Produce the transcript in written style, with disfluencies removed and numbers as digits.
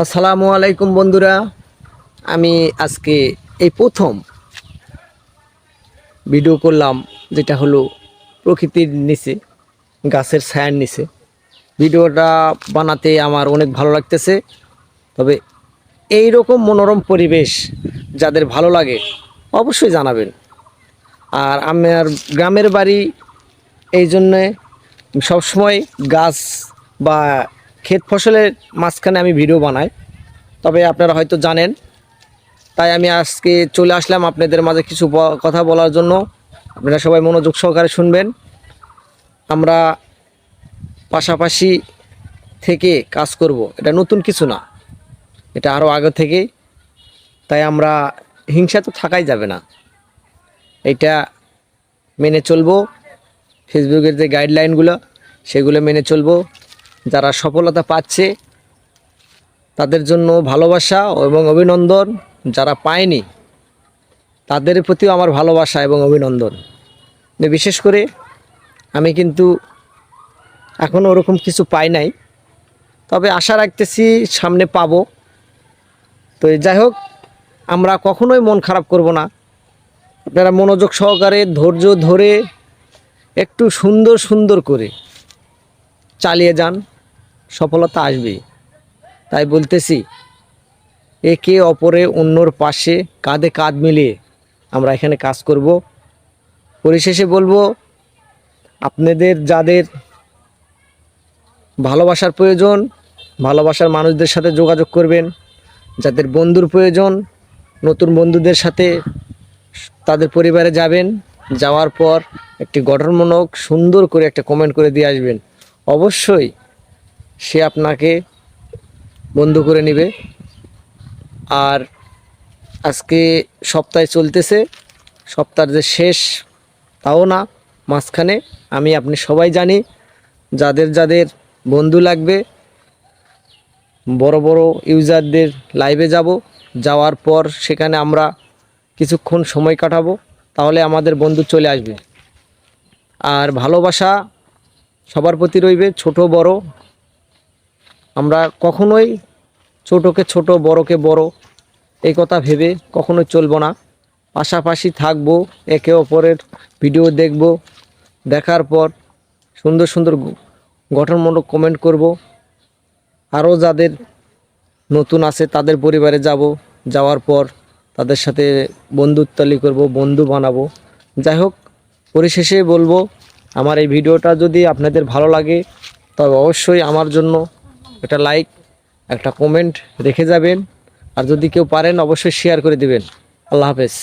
আসসালামু আলাইকুম বন্ধুরা, আমি আজকে এই প্রথম ভিডিও করলাম, যেটা হলো প্রকৃতির নিচে, গাছের ছায়ার নিচে। ভিডিওটা বানাতে আমার অনেক ভালো লাগতেছে। তবে এই রকম মনোরম পরিবেশ যাদের ভালো লাগে অবশ্যই জানাবেন। আর আমার গ্রামের বাড়ি, এই জন্যে সবসময় গাছ বা ক্ষেত ফসলের মাঝখানে আমি ভিডিও বানাই। তবে আপনারা হয়তো জানেন, তাই আমি আজকে চলে আসলাম আপনাদের মাঝে কিছু কথা বলার জন্য। আপনারা সবাই মনোযোগ সহকারে শুনবেন। আমরা পাশাপাশি থেকে কাজ করব, এটা নতুন কিছু না, এটা আরও আগে থেকেই। তাই আমরা হিংসা তো থাকাই যাবে না, এটা মেনে চলবো। ফেসবুকের যে গাইডলাইনগুলো সেগুলো মেনে চলবো। যারা সফলতা পাচ্ছে তাদের জন্য ভালোবাসা এবং অভিনন্দন, যারা পায়নি তাদের প্রতিও আমার ভালোবাসা এবং অভিনন্দন। বিশেষ করে আমি কিন্তু এখনও ওরকম কিছু পাই নাই, তবে আশা রাখতেছি সামনে পাবো। তো যাই হোক, আমরা কখনোই মন খারাপ করব না। আপনারা মনোযোগ সহকারে ধৈর্য ধরে একটু সুন্দর সুন্দর করে চালিয়ে যান, সফলতা আসবেই। তাই বলতেছি, একে অপরে অন্যর পাশে কাঁধে কাঁধ মিলিয়ে আমরা এখানে কাজ করব। পরিশেষে বলবো, আপনাদের যাদের ভালোবাসার প্রয়োজন, ভালোবাসার মানুষদের সাথে যোগাযোগ করবেন। যাদের বন্ধুর প্রয়োজন, নতুন বন্ধুদের সাথে তাদের পরিবারে যাবেন। যাওয়ার পর একটি গঠনমূলক সুন্দর করে একটা কমেন্ট করে দিয়ে আসবেন। অবশ্যই সে আপনাকে বন্ধু করে নেবে। আর আজকে সপ্তাহে চলতেছে, সপ্তাহের যে শেষ তাও না, মাঝখানে আমি আপনি সবাই জানি, যাদের যাদের বন্ধু লাগবে, বড় বড় ইউজারদের লাইভে যাব। যাওয়ার পর সেখানে আমরা কিছুক্ষণ সময় কাটাবো, তাহলে আমাদের বন্ধু চলে আসবে। আর ভালোবাসা সবার প্রতি রইবে, ছোট বড়। আমরা কখনোই ছোটকে ছোট, বড়কে বড় এই কথা ভেবে কখনোই চলবো না। পাশাপাশি থাকবো, একে অপরের ভিডিও দেখব, দেখার পর সুন্দর সুন্দর গঠনমূলক কমেন্ট করব। আরও যাদের নতুন আছে তাদের পরিবারে যাব, যাওয়ার পর তাদের সাথে বন্ধুত্বালি করব, বন্ধু বানাবো। যাই হোক, পরিশেষে বলবো, আমার এই ভিডিওটা যদি আপনাদের ভালো লাগে তবে অবশ্যই আমার জন্য একটা লাইক, একটা কমেন্ট রেখে যাবেন। আর যদি কেউ পারেন অবশ্যই শেয়ার করে দিবেন। আল্লাহ হাফেজ।